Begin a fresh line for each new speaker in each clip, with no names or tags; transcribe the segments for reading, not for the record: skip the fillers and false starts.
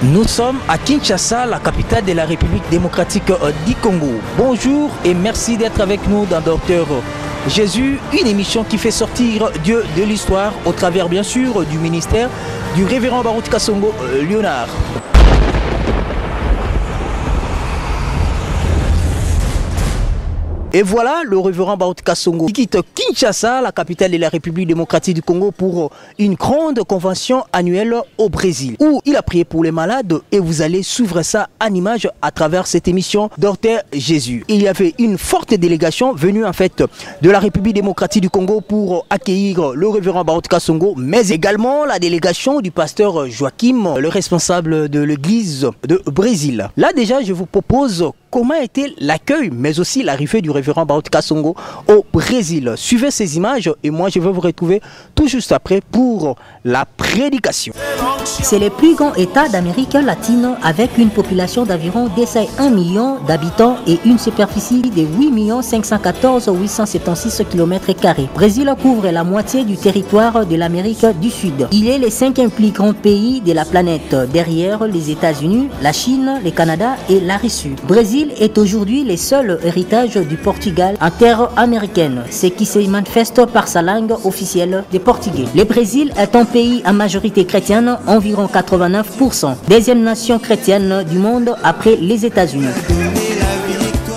Nous sommes à Kinshasa, la capitale de la République démocratique du Congo. Bonjour et merci d'être avec nous dans Docteur Jésus, une émission qui fait sortir Dieu de l'histoire au travers bien sûr du ministère du révérend Baruth Kasongo Léonard. Et voilà le révérend Baruth Kasongo qui quitte Kinshasa, la capitale de la République démocratique du Congo, pour une grande convention annuelle au Brésil, où il a prié pour les malades et vous allez suivre ça en image à travers cette émission Docteur Jésus. Il y avait une forte délégation venue en fait de la République démocratique du Congo pour accueillir le révérend Baruth Kasongo, mais également la délégation du pasteur Joachim, le responsable de l'église de Brésil. Là déjà je vous propose comment était l'accueil, mais aussi l'arrivée du révérend Baruth Kasongo au Brésil. Suivez ces images et moi je vais vous retrouver tout juste après pour la prédication.
C'est le plus grand État d'Amérique latine avec une population d'environ 1 million d'habitants et une superficie de 8 514 876 km². Brésil couvre la moitié du territoire de l'Amérique du Sud. Il est le 5e plus grand pays de la planète, derrière les États-Unis, la Chine, le Canada et la Russie. Brésil est aujourd'hui le seul héritage du Portugal en terre américaine, ce qui se manifeste par sa langue officielle de portugais. Le Brésil est un pays à majorité chrétienne, environ 89%, deuxième nation chrétienne du monde après les États-Unis.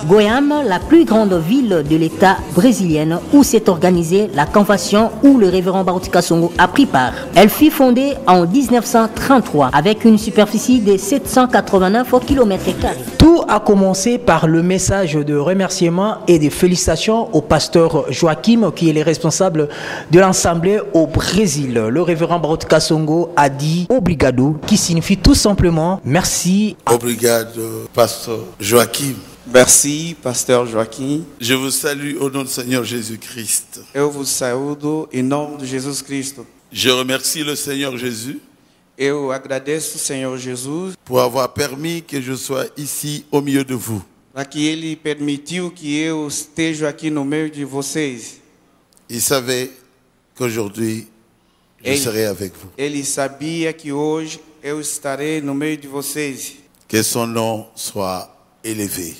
Goiânia, la plus grande ville de l'État brésilien où s'est organisée la convention où le révérend Baruth Kasongo a pris part. Elle fut fondée en 1933 avec une superficie de 789 km².
Tout a commencé par le message de remerciement et de félicitations au pasteur Joachim qui est le responsable de l'Assemblée au Brésil. Le révérend Baruth Kasongo a dit obrigado qui signifie tout simplement merci.
Obrigado, pasteur Joachim.
Merci, pasteur Joaquim.
Je vous salue au nom du Seigneur Jésus-Christ.
Eu vos saúdo em nome de Jesus Cristo.
Je remercie le Seigneur Jésus.
Eu agradeço, Senhor Jesus,
pour avoir permis que je sois ici au milieu de vous.
para que Ele permitiu que eu esteja aqui no meio de vocês.
Il savait qu'aujourd'hui je serai avec vous.
Ele sabia que hoje eu estarei no meio de vocês.
Que son nom soit élevé.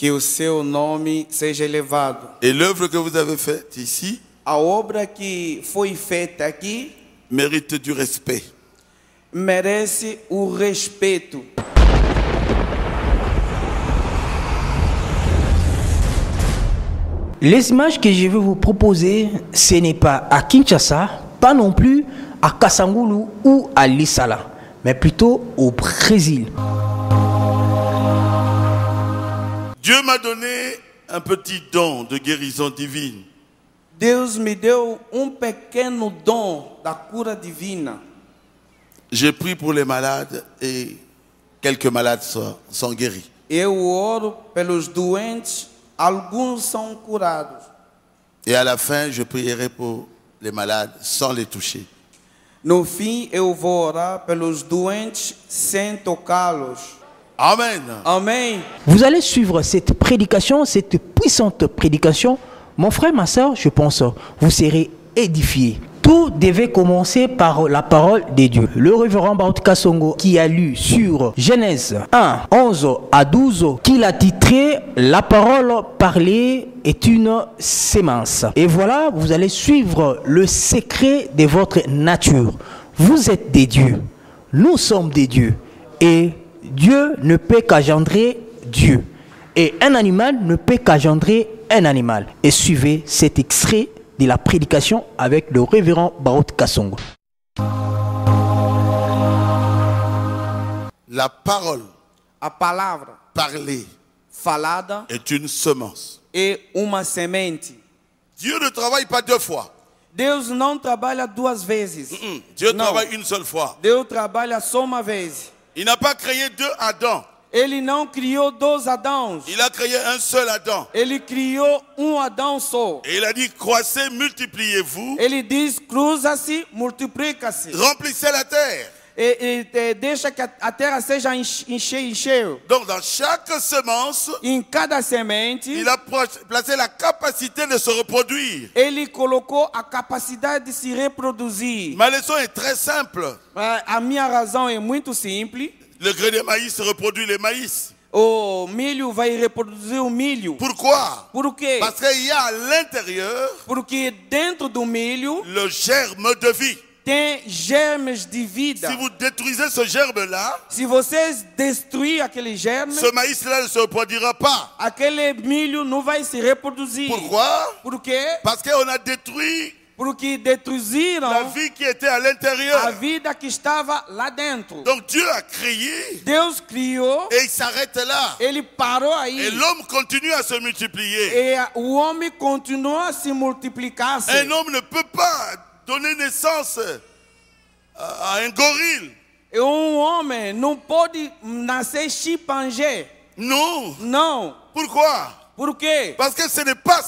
Que o seu nome seja elevado.
Et l'œuvre que vous avez faite ici,
a obra que foi feita aqui,
mérite du respect.
Merece o respeito.
Les images que je vais vous proposer, ce n'est pas à Kinshasa, pas non plus à Kasangulu ou à Lissala, mais plutôt au Brésil.
Dieu m'a donné un petit don de guérison divine.
Deus me deu pequeno dom da cura divina.
J'ai prié pour les malades et quelques malades sont guéris.
Eu oro pelos doentes, alguns são curados.
Et à la fin, je prierai pour les malades sans les toucher.
No fim, eu vou orar pelos doentes sem tocá-los.
Amen.
Amen.
Vous allez suivre cette prédication, cette puissante prédication. Mon frère, ma soeur, je pense, vous serez édifiés. Tout devait commencer par la parole de Dieu. Le révérend Baruth Kasongo qui a lu sur Genèse 1, 11 à 12, qu'il a titré « La parole parlée est une sémence ». Et voilà, vous allez suivre le secret de votre nature. Vous êtes des dieux. Nous sommes des dieux. Et Dieu ne peut qu'engendrer Dieu. Et un animal ne peut qu'engendrer un animal. Et suivez cet extrait de la prédication avec le révérend Baruth Kasongo.
La parole,
a palavra
parlée,
falada
est une semence.
É uma semente.
Dieu ne travaille pas deux fois.
Deus não trabalha duas vezes.
Dieu
não.
travaille une seule fois.
Deus trabalha só uma vez.
Il n'a pas créé deux Adams.
Ele não criou dois Adãos.
Il a créé un seul Adam.
Ele criou Adão só.
Et il a dit, croissez, multipliez-vous.
Ele diz, cruza-se, multiplica-se.
Remplissez la terre.
Deixa que a terra seja encheu.
Donc dans chaque semence,
em cada semente,
il a placé la capacité de se reproduire.
Ele colocou a capacidade de se reproduzir.
Ma leçon est très simple.
A minha razão é muito simples.
Le gré de maïs reproduit le maïs.
O milho vai reproduzir o milho.
Pourquoi?
Por quê?
Parce qu'il y a à l'intérieur
Porque dentro do milho
le germe de vie.
tem germes de vida.
Si vous détruisez ce germe-là,
Se vocês destruir aquele germe,
ce maïs-là ne se reproduira pas.
aquele milho não vai se reproduzir.
Pourquoi?
Por quê?
Parce qu'on a détruit
Porque
la
destruíram
vie qui était à
a
l'intérieur.
vida que estava lá dentro.
Donc Dieu a créé
Deus criou,
et il s'arrête là.
ele parou
Et
aí.
l'homme continue à se multiplier.
E o homem continua a se multiplicar.
Un homme ne peut pas donner naissance à un gorille.
E homem não pode nascer chimpanzé.
Non.
Não.
Pourquoi?
Por quê?
Parce que ce n'est pas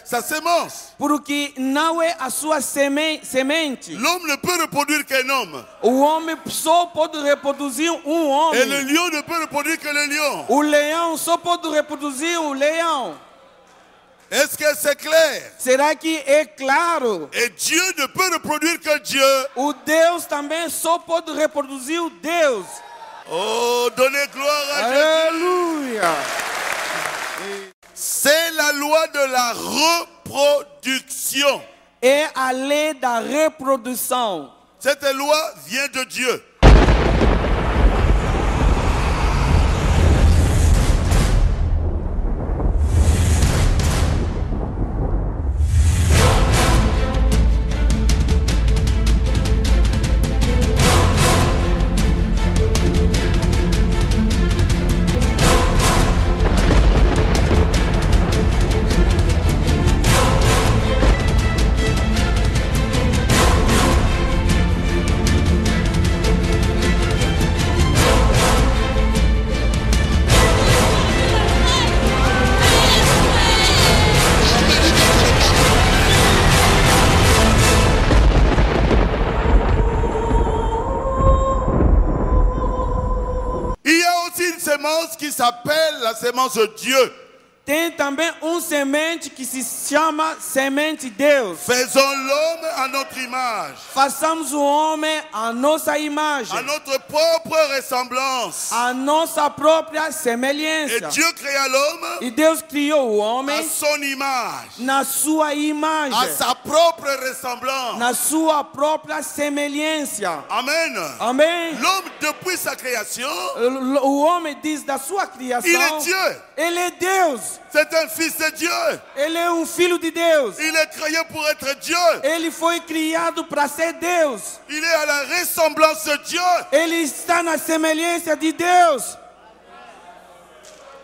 sa sémence.
Porque não é a sua semente.
L'homme ne peut reproduire qu'un homme.
O homem só pode reproduzir um
Et le
homem.
lion ne peut reproduire que le lion.
O leão só pode reproduzir o leão.
Est-ce que c'est clair?
Será que é claro?
Et Dieu ne peut reproduire que Dieu.
O Deus também só pode reproduzir o Deus.
Oh, donnez gloire à Jésus.
Aleluia!
C'est la loi de la reproduction.
É a lei da reprodução.
Cette loi vient de Dieu. Sémence qui s'appelle la sémence de Dieu.
Tem também semente que se chama semente Deus.
Faisons l'homme à notre image,
Façamos o homem a nossa imagem,
à notre propre ressemblance.
a nossa própria
Et
semelhança.
Dieu créa l'homme
E Deus criou o
à
homem
son image,
na sua
à
imagem,
sa propre ressemblance.
na sua própria semelhança.
Amen.
Amém?
L'homme, depuis sa création,
O homem diz da sua criação,
il est Dieu.
ele é Deus.
C'est un fils de Dieu.
Ele é filho de Deus.
Il est créé pour être Dieu.
Ele foi criado para ser Deus.
Il est à la ressemblance de Dieu.
Ele está na semelhança de Deus.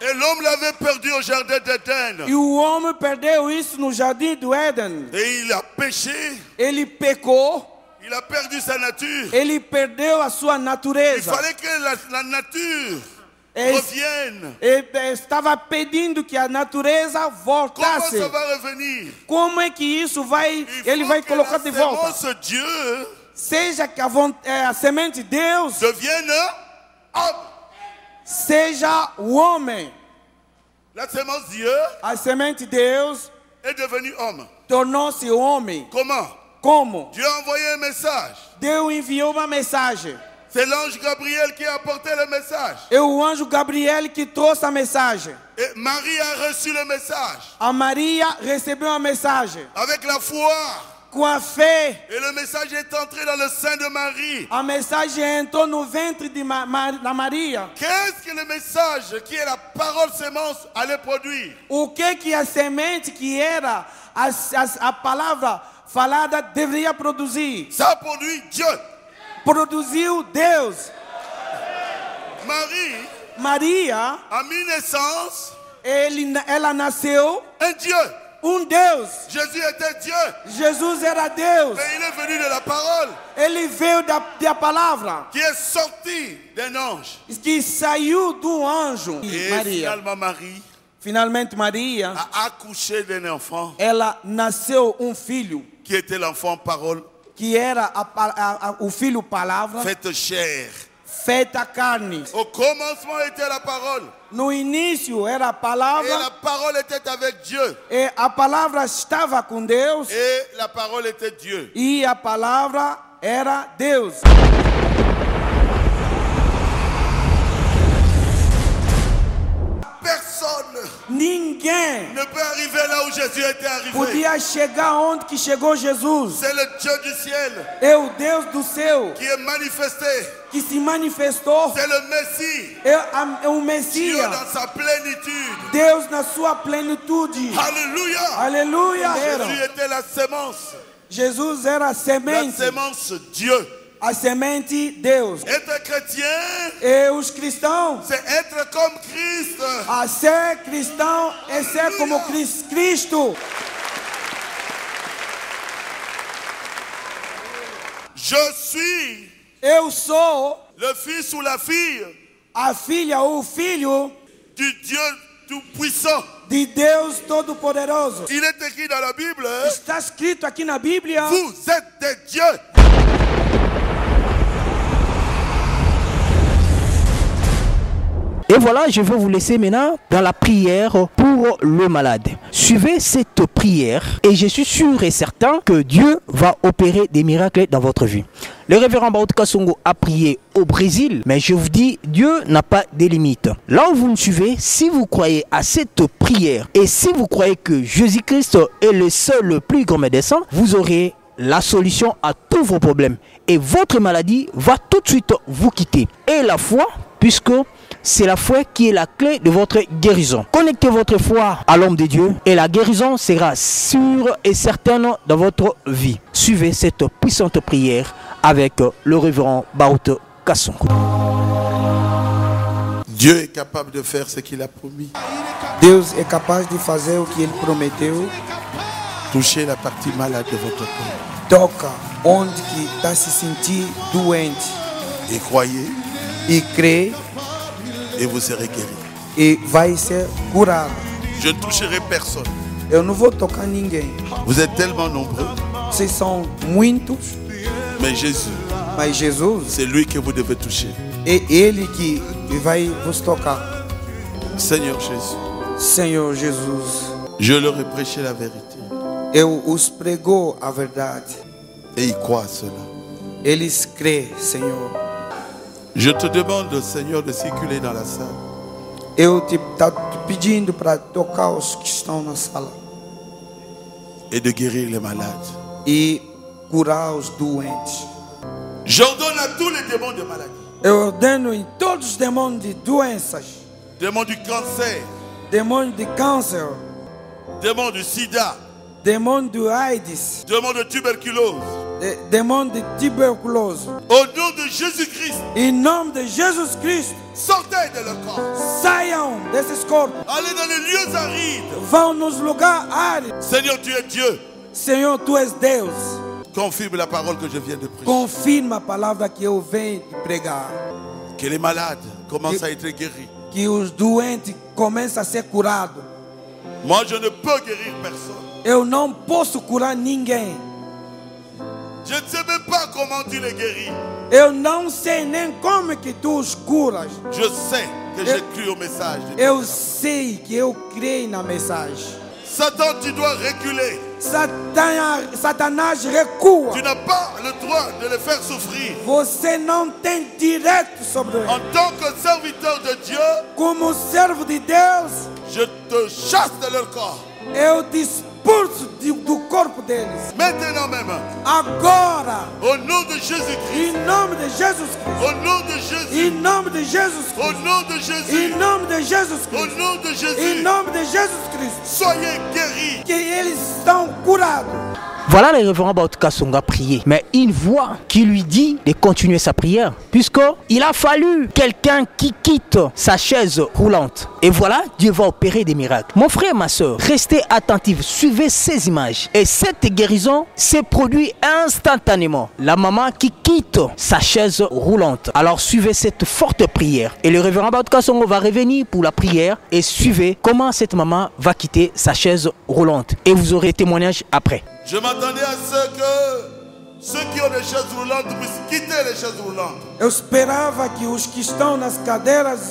Et l'homme l'avait perdu au jardin d'Éden.
E o homem perdeu isso no jardim do Éden.
Et il a péché.
Ele pecou.
Il a perdu sa nature.
Ele perdeu a sua
Il
natureza.
fallait que la nature
Ele
revienne.
estava pedindo que a natureza
Comment
voltasse.
ça va revenir?
Como é que isso vai?
Il
Ele
faut
vai
que
colocar
la
de volta.
sémence de Dieu
Seja que a semente de Deus
devienne homme.
seja o homem.
La sémence de Dieu
A semente de Deus
est devenue homme.
tornou-se homem.
Comment?
Como?
Dieu a envoyé un message.
Deus enviou uma mensagem.
C'est l'ange Gabriel qui a apporté le message.
É o anjo Gabriel que trouxe a mensagem.
Et Marie a reçu le message
A Maria recebeu a mensagem.
avec la foi.
Com a fé,
Et le message est entré dans le sein de Marie.
a mensagem entrou no ventre de da Maria.
Qu'est-ce que le message qui est la parole sémence allait produire?
O que a semente que era a palavra falada deveria produzir?
Ça a produit Dieu.
Produziu Deus.
Marie
Maria,
a mis naissance
ela nasceu
un Dieu.
Deus.
Jésus était Dieu.
Jesus era Deus.
Mais il est venu de la parole
Ele veio da palavra
qui est sortie d'un ange.
que saiu do anjo.
Et
Maria.
finalement Marie
Finalmente Maria,
a accouché d'un enfant
ela nasceu filho
qui était l'enfant parole
que era o filho palavra
faite chair.
feita carne.
Au commencement était la parole.
No início era a
Et la
palavra
parole était avec Dieu.
e a palavra estava com Deus
Et la parole était Dieu.
e a palavra era Deus.
Jésus était arrivé.
podia chegar onde que chegou Jesus.
C'est le Dieu du ciel
É o Deus do céu
qui est manifesté.
que se manifestou.
C'est le Messie.
É o
Dieu
Messias.
dans sa plénitude.
Deus na sua plenitude.
Alléluia.
Aleluia.
Jésus était la sémence.
Jesus era a
La
semente.
sémence Dieu.
A semente Deus.
Être chrétien,
E os cristãos.
c'est être comme Christ.
A ser cristão é ser como Cristo.
Je suis
Eu sou
le fils ou la fille
a filha ou o filho
du Dieu Tout-Puissant.
de Deus Todo-Poderoso.
Il est écrit dans la Bible,
Está escrito aqui na Bíblia.
vous êtes des dieux.
Et voilà, je vais vous laisser maintenant dans la prière pour le malade. Suivez cette prière et je suis sûr et certain que Dieu va opérer des miracles dans votre vie. Le révérend Baout Kasongo a prié au Brésil, mais je vous dis, Dieu n'a pas de limites. Là où vous me suivez, si vous croyez à cette prière et si vous croyez que Jésus-Christ est le seul, le plus grand médecin, vous aurez la solution à tous vos problèmes. Et votre maladie va tout de suite vous quitter. Et la foi, puisque c'est la foi qui est la clé de votre guérison. Connectez votre foi à l'homme de Dieu et la guérison sera sûre et certaine dans votre vie. Suivez cette puissante prière avec le révérend Baout Kasongo.
Dieu est capable de faire ce qu'il a promis.
Deus é capaz de fazer o que ele prometeu.
Touchez la partie malade de votre corps.
Toca onde que está se sentir doente
Et croyez
e crê
et vous serez guéris.
e vai ser curado.
Je ne toucherai personne.
Eu não vou tocar ninguém.
Vous êtes tellement nombreux,
Vocês são muitos,
mais Jésus,
mas Jesus
c'est lui que vous devez toucher.
é ele que vai vos tocar.
Seigneur Jésus,
Senhor Jesus,
je leur ai prêché la vérité.
eu os pregou a verdade.
Et ils croient à cela.
Eles crêem, Senhor.
Je te demande, Seigneur, de circuler dans la salle.
Eu te pedindo para tocar os que estão na sala
Et de guérir les malades.
e curar os doentes.
J'ordonne à tous les démons de maladie,
Eu ordeno em todos os demônios de doenças,
démons du cancer,
demônio de câncer,
démons du sida,
demônio de AIDS,
démons de tuberculose.
demônio de tuberculose.
Au nom de Jésus-Christ,
Em nome de Jesus Cristo,
sortez de leur corps.
saiam desses corpos,
Allez dans les lieux arides.
vão nos lugares áridos.
Seigneur, tu es Dieu.
Senhor, tu és Deus.
Confirme la parole que je viens de prêcher.
Confirma a palavra que eu venho de pregar.
Que les malades commencent à être guéris.
Que os doentes começam a ser curados.
Moi, je ne peux guérir personne.
Eu não posso curar ninguém.
Je ne sais même pas comment tu les guéris.
Eu não sei nem como que tu os curas.
Je sais que j'ai cru au message de Dieu.
Eu sei que eu creio na mensagem.
Satan, tu dois reculer.
Satanás recua.
Tu n'as pas le droit de les faire souffrir.
Você não tem direito sobre ele.
En tant que serviteur de Dieu,
Como servo de Deus,
je te chasse de leur corps.
eu te expulso do corpo deles.
Maintenant même,
Agora,
au nom de Jésus-Christ,
em nome de Jesus Cristo.
au nom de Jésus,
Em nome de Jesus
au
Cristo.
nom de Jésus,
Em nome de Jesus
au
Cristo.
nom de
Em
Jésus,
nome de Jesus Cristo.
soyez guéris.
Que eles estão curados.
Voilà le révérend Baout Kasongo a prié. Mais une voix qui lui dit de continuer sa prière. Puisqu'il a fallu quelqu'un qui quitte sa chaise roulante. Et voilà, Dieu va opérer des miracles. Mon frère, ma soeur, restez attentifs. Suivez ces images. Et cette guérison s'est produite instantanément. La maman qui quitte sa chaise roulante. Alors suivez cette forte prière. Et le révérend Baout Kasongo va revenir pour la prière. Et suivez comment cette maman va quitter sa chaise roulante. Et vous aurez témoignage après.
Je m'attendais à ce que ceux qui ont des chaises roulantes puissent quitter les chaises roulantes.
Eu esperava que os que estão nas cadeiras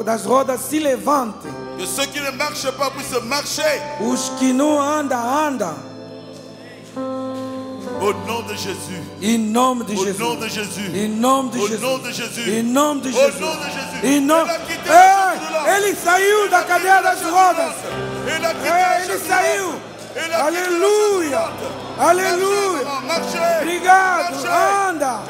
das rodas se levantem.
Que ceux qui ne marchent pas puissent marcher.
Os que não andam.
Au nom de Jésus.
Em nome de
Au
Jesus.
nom de Jésus.
Em nome de
Au
Jesus.
nom de Jésus.
Em nome de
Au
Jesus.
nom de Jésus.
Em nome...
Il a quitté les chaises roulantes.
Ele saiu da cadeira das rodas.
Il a quitté les
Ele
chaises
saiu.
roulantes.
Alléluia. Alléluia. Obrigado. Anda.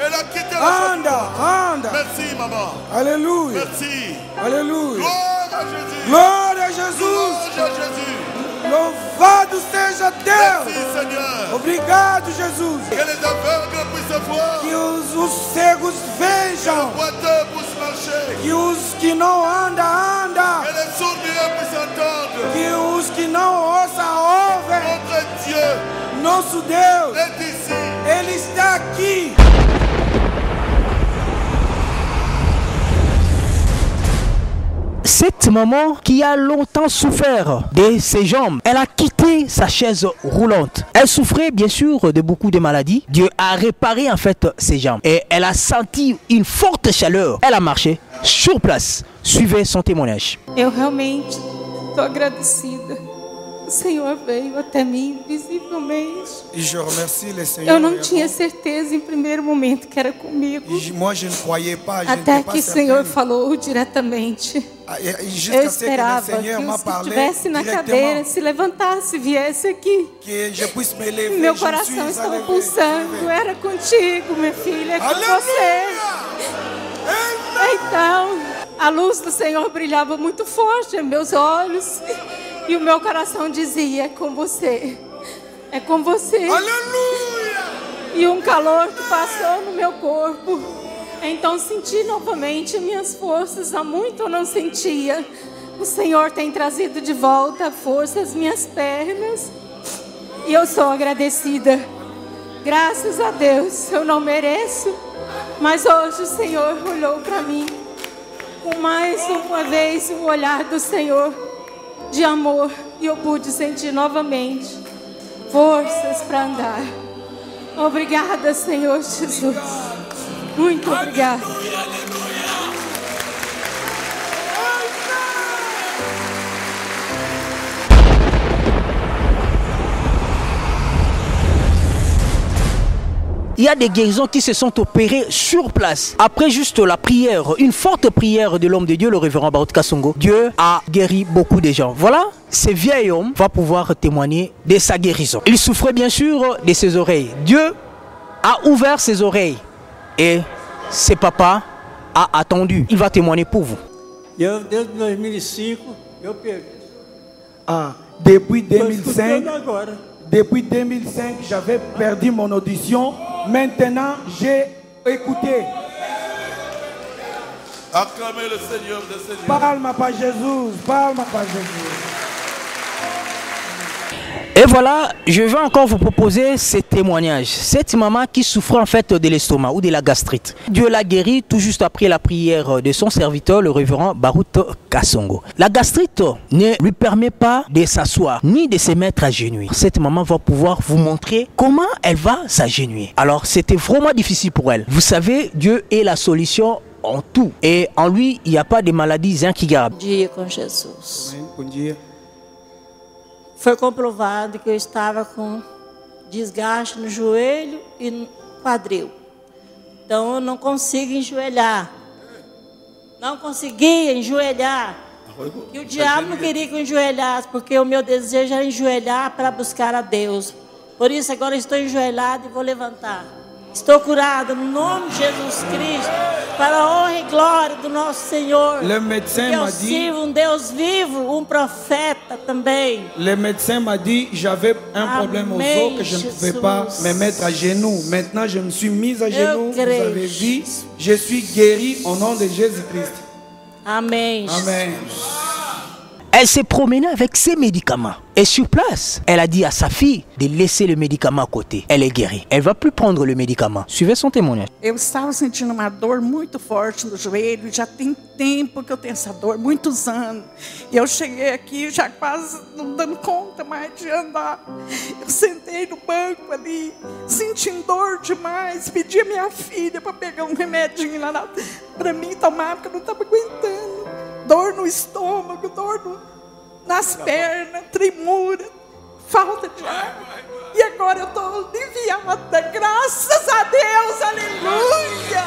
Anda.
Merci, maman.
Alléluia.
Merci.
Alléluia.
Glória a Jesus.
Glória a Jesus.
Glória a Jesus.
Louvado seja Deus.
Merci, Seigneur.
Obrigado, Jesus.
Que les aveugles puissent voir.
Que os cegos vejam.
Boiteux puissent marcher.
Que os que não andam.
Que les sourds-muets puissent entendre.
Que os que não ouçam, ouvem.
Notre Dieu
Nosso Deus,
est ici.
Ele está aqui.
Cette maman qui a longtemps souffert de ses jambes, elle a quitté sa chaise roulante. Elle souffrait bien sûr de beaucoup de maladies. Dieu a réparé en fait ses jambes et elle a senti une forte chaleur. Elle a marché sur place. Suivez son témoignage.
Eu realmente estou agradecida. O Senhor veio até mim visivelmente.
E je remercie le Seigneur.
Eu não tinha certeza em primeiro momento que era comigo.
Moi, je ne croyais pas, je
Até
n'étais pas
que o
certain.
Senhor falou diretamente. Eu
Jusqu'à ce que le
esperava
Seigneur
que
m'a
os que
parlé
estivessem na cadeira
directement.
se levantasse, viesse aqui.
Que je puisse me lever.
Meu
je
coração
suis
estava
levé,
pulsando. Era contigo, minha filha, é com você. Então, a luz do Senhor brilhava muito forte em meus olhos. E o meu coração dizia, é com você. É com você.
Aleluia!
E um calor que passou no meu corpo. Então senti novamente minhas forças. Há muito eu não sentia. O Senhor tem trazido de volta a força às minhas pernas. E eu sou agradecida. Graças a Deus, eu não mereço. Mas hoje o Senhor olhou para mim. Com mais uma vez o olhar do Senhor de amor. E eu pude sentir novamente forças para andar. Obrigada, Senhor Jesus. Muito obrigada.
Il y a des guérisons qui se sont opérées sur place. Après juste la prière, une forte prière de l'homme de Dieu, le révérend Baruth Kasongo, Dieu a guéri beaucoup de gens. Voilà, ce vieil homme va pouvoir témoigner de sa guérison. Il souffrait bien sûr de ses oreilles. Dieu a ouvert ses oreilles et ses papas a attendu. Il va témoigner pour vous.
Desde 2005, eu perdi.
Depuis
Estou
2005,
escutando agora.
depuis 2005, j'avais perdu mon audition. Maintenant, j'ai écouté.
Acclamez le Seigneur des Seigneurs.
Parle-moi pas Jésus, parle-moi pas Jésus.
Et voilà, je vais encore vous proposer ce témoignage. Cette maman qui souffrait en fait de l'estomac ou de la gastrite. Dieu l'a guérie tout juste après la prière de son serviteur, le révérend Baruth Kasongo. La gastrite ne lui permet pas de s'asseoir ni de se mettre à genouiller. Cette maman va pouvoir vous montrer comment elle va s'agenouiller. Alors c'était vraiment difficile pour elle. Vous savez, Dieu est la solution en tout. Et en lui, il n'y a pas de maladies incurables.
Dia com Jesus.
Bom dia.
Foi comprovado que eu estava com desgaste no joelho e no quadril. Então eu não consigo enjoelhar. Não conseguia enjoelhar. E o diabo não queria que eu enjoelhasse, porque o meu desejo era enjoelhar para buscar a Deus. Por isso agora eu estou enjoelhado e vou levantar. Estou curada no nome de Jesus Cristo, para a honra e glória do nosso Senhor.
Le médecin
Eu
m'a dit,
sirvo um Deus vivo, um profeta também.
le médecin m'a dit, j'avais un problème aux os que je ne pouvais pas me mettre à genoux. Maintenant, je me suis mise à genoux. Vous
crée.
avez vu, je suis guéri au nom de Jésus-Christ.
Amém.
Amen.
Elle s'est promenée avec ses médicaments. Et sur place, elle a dit à sa fille de laisser le médicament à côté. Elle est guérie. Elle ne va plus prendre le médicament. Suivez son témoignage.
Eu estava sentindo uma dor muito forte no joelho, já tem tempo que eu tenho essa dor, muitos anos. E eu cheguei aqui já quase não dando conta mais de andar. Eu sentei no banco ali, sentindo dor demais, pedi a minha filha para pegar um remedinho lá para mim tomar, porque eu não estava aguentando. Dor no estômago, nas pernas, tremura, falta de ar. E agora eu estou aliviada, graças a Deus, aleluia,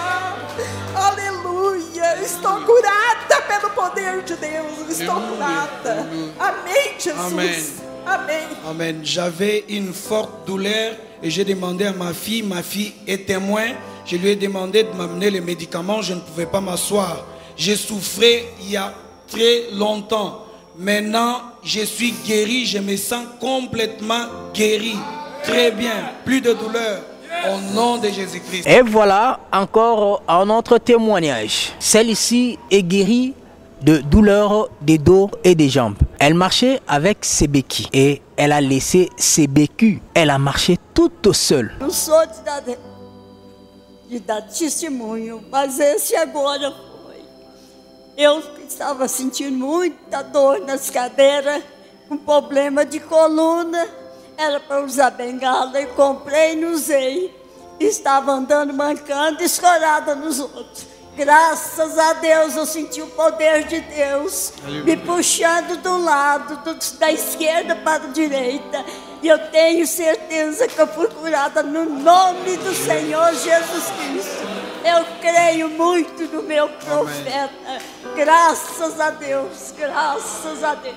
aleluia. Estou curada pelo poder de Deus, estou curada. Amém, Jesus.
Amém.
Amém.
Amen. J'avais une forte douleur et j'ai demandé à ma fille est témoin. Je lui ai demandé de m'amener les médicaments, je ne pouvais pas m'asseoir. J'ai souffert il y a très longtemps. Maintenant, je suis guéri, je me sens complètement guéri. Très bien, plus de douleur. Au nom de Jésus-Christ.
Et voilà encore un autre témoignage. Celle-ci est guérie de douleurs des dos et des jambes. Elle marchait avec ses béquilles et elle a laissé ses béquilles. Elle a marché toute seule.
Não sou de dar testemunho, mas esse agora foi. Eu estava sentindo muita dor nas cadeiras, com problema de coluna. Era para usar bengala e comprei e não usei. Estava andando mancando, escorada nos outros. Graças a Deus eu senti o poder de Deus me puxando do lado, da esquerda para a direita. E eu tenho certeza que eu fui curada no nome do Senhor Jesus Cristo. Eu creio muito no meu profeta. Graças a Deus, graças a Deus.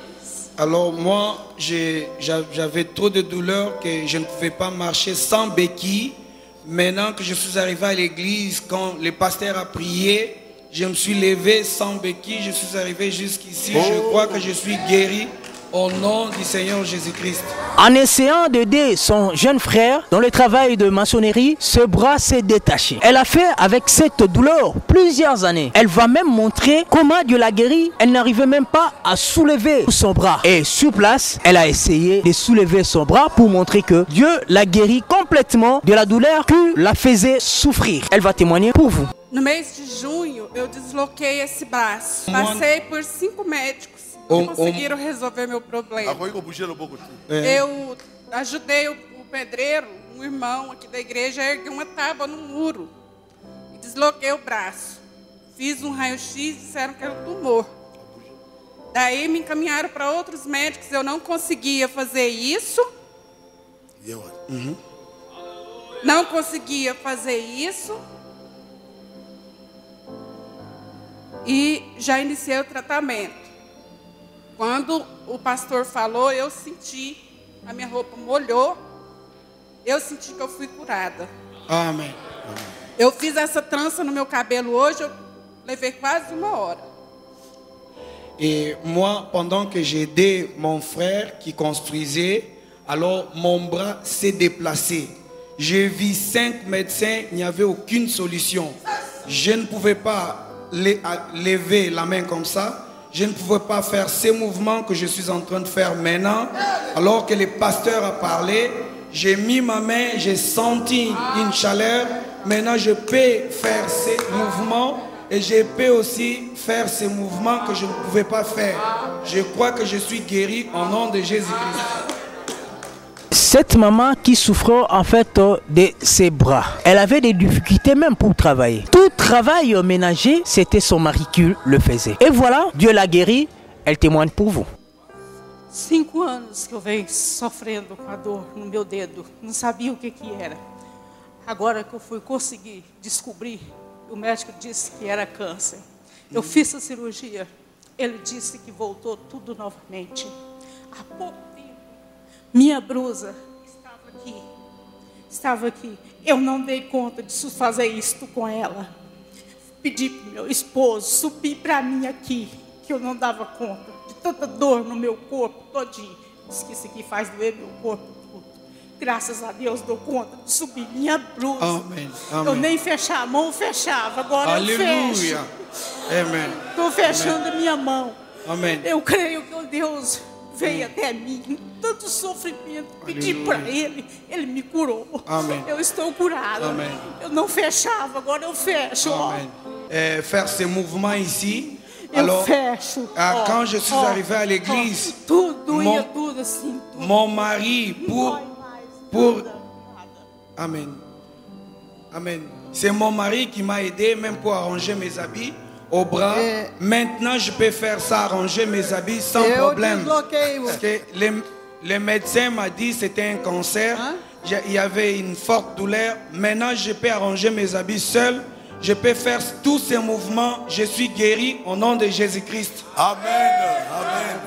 Alors moi, j'avais trop de douleurs que je ne pouvais pas marcher sans béquille. Maintenant que je suis arrivé à l'église, quand le pasteur a prié, je me suis levé sans béquille, je suis arrivé jusqu'ici. Je crois que je suis guéri au nom du Seigneur Jésus-Christ.
En essayant d'aider son jeune frère dans le travail de maçonnerie, ce bras s'est détaché. Elle a fait avec cette douleur plusieurs années. Elle va même montrer comment Dieu l'a guérie. Elle n'arrivait même pas à soulever son bras. Et sur place, elle a essayé de soulever son bras pour montrer que Dieu l'a guérie complètement de la douleur qui la faisait souffrir. Elle va témoigner pour vous.
No mês de junho, eu desloquei esse braço. Passei por 5 médicos. Conseguiram resolver meu problema. Eu ajudei o pedreiro, um irmão aqui da igreja, a erguer uma tábua no muro. E desloquei o braço. Fiz um raio-x e disseram que era um tumor. Daí me encaminharam para outros médicos. Eu não conseguia fazer isso. Não conseguia fazer isso. E já iniciei o tratamento. Quando o pastor falou, eu senti, a minha roupa molhou, eu senti que eu fui curada.
Amém.
Eu fiz essa trança no meu cabelo hoje, eu levei quase 1 hora.
Et moi, pendant que j'aidais mon frère qui construisait, alors mon bras s'est déplacé. J'ai vu 5 médecins, il n'y avait aucune solution. Je ne pouvais pas lever la main comme ça. Je ne pouvais pas faire ces mouvements que je suis en train de faire maintenant. Alors que le pasteur a parlé, j'ai mis ma main, j'ai senti une chaleur. Maintenant, je peux faire ces mouvements et je peux aussi faire ces mouvements que je ne pouvais pas faire. Je crois que je suis guéri au nom de Jésus-Christ.
Cette maman qui souffrait en fait de ses bras, elle avait des difficultés même pour travailler. Tout travail ménager, c'était son mari qui le faisait. Et voilà, Dieu l'a guérie, elle témoigne pour vous.
5 anos que eu venho sofrendo com a dor no meu dedo, não sabia o que era. Agora que eu fui conseguir descobrir, o médico disse que era câncer. Eu fiz a cirurgia, ele disse que voltou tudo novamente. Há pouco tempo, minha blusa estava aqui. Eu não dei conta de fazer isto com ela. Pedi para o meu esposo subir para mim aqui, que eu não dava conta de tanta dor no meu corpo todinho. Diz que isso aqui faz doer meu corpo tudo. Graças a Deus dou conta de subir minha blusa.
Amém. Amém.
Eu nem fechar a mão, fechava. Agora
Aleluia.
eu fecho.
Amém.
Estou fechando a minha mão.
Amém.
Eu creio que o Deus veio até mim, tanto sofrimento, pedi para ele me curou.
Amém.
Eu estou curada.
Amém.
Eu não fechava, agora eu fecho.
Amém. Faire ces mouvements ici.
Eu
Alors,
fecho.
Quand je suis arrivé à l'église,
tudo ia tudo assim. Tudo.
Mon mari pour Amen. Amen. C'est mon mari qui m'a aidé même pour arranger mes habits au bras. Maintenant, je peux faire ça, arranger mes habits sans problème. Parce que les médecins m'ont dit que c'était un cancer. Il y avait une forte douleur. Maintenant, je peux arranger mes habits seul. Je peux faire tous ces mouvements. Je suis guéri au nom de Jésus-Christ.
Amen. Amen.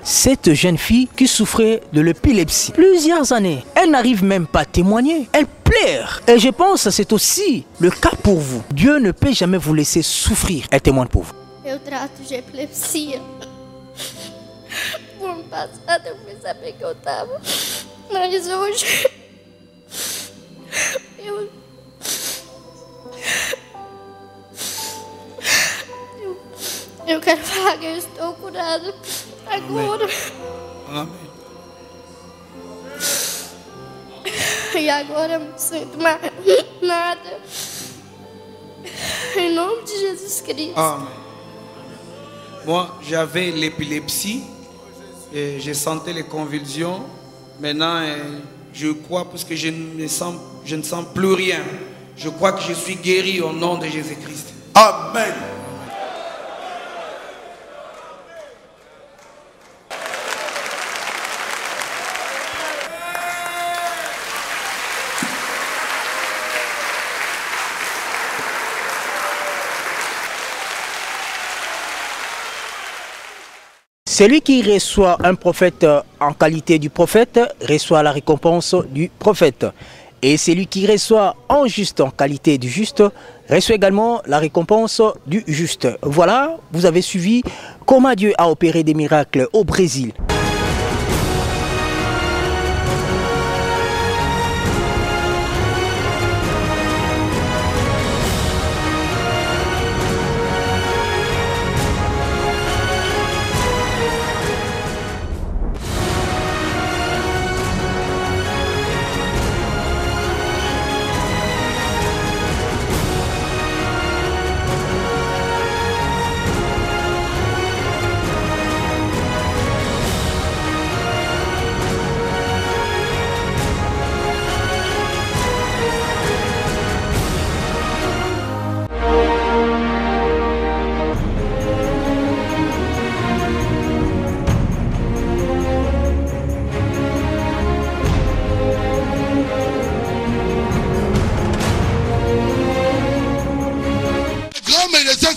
cette jeune fille qui souffrait de l'épilepsie. Plusieurs années, elle n'arrive même pas à témoigner. Elle pleure. Et je pense que c'est aussi le cas pour vous. Dieu ne peut jamais vous laisser souffrir. Elle témoigne pour vous.
Eu trato de epilepsia. No ano passado eu fui saber que eu tava, mas hoje eu quero falar que eu estou curada agora.
Amém.
E agora eu não sinto mais nada. Em nome de Jesus Cristo.
Amen. Moi, j'avais l'épilepsie, et je sentais les convulsions. Maintenant, je crois, parce que je ne sens plus rien. Je crois que je suis guéri au nom de Jésus-Christ.
Amen.
Celui qui reçoit un prophète en qualité du prophète reçoit la récompense du prophète. Et celui qui reçoit un juste en qualité du juste reçoit également la récompense du juste. Voilà, vous avez suivi comment Dieu a opéré des miracles au Brésil.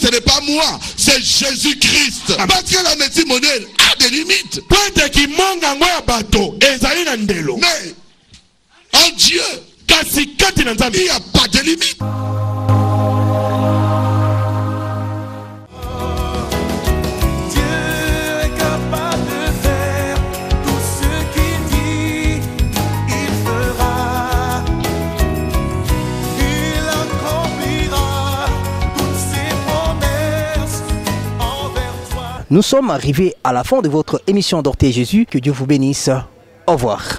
Ce n'est pas moi, c'est Jésus-Christ. Parce que la médecine moderne a des limites. Mais en Dieu, il n'y a pas de limite.
Nous sommes arrivés à la fin de votre émission Dorté Jésus. Que Dieu vous bénisse. Au revoir.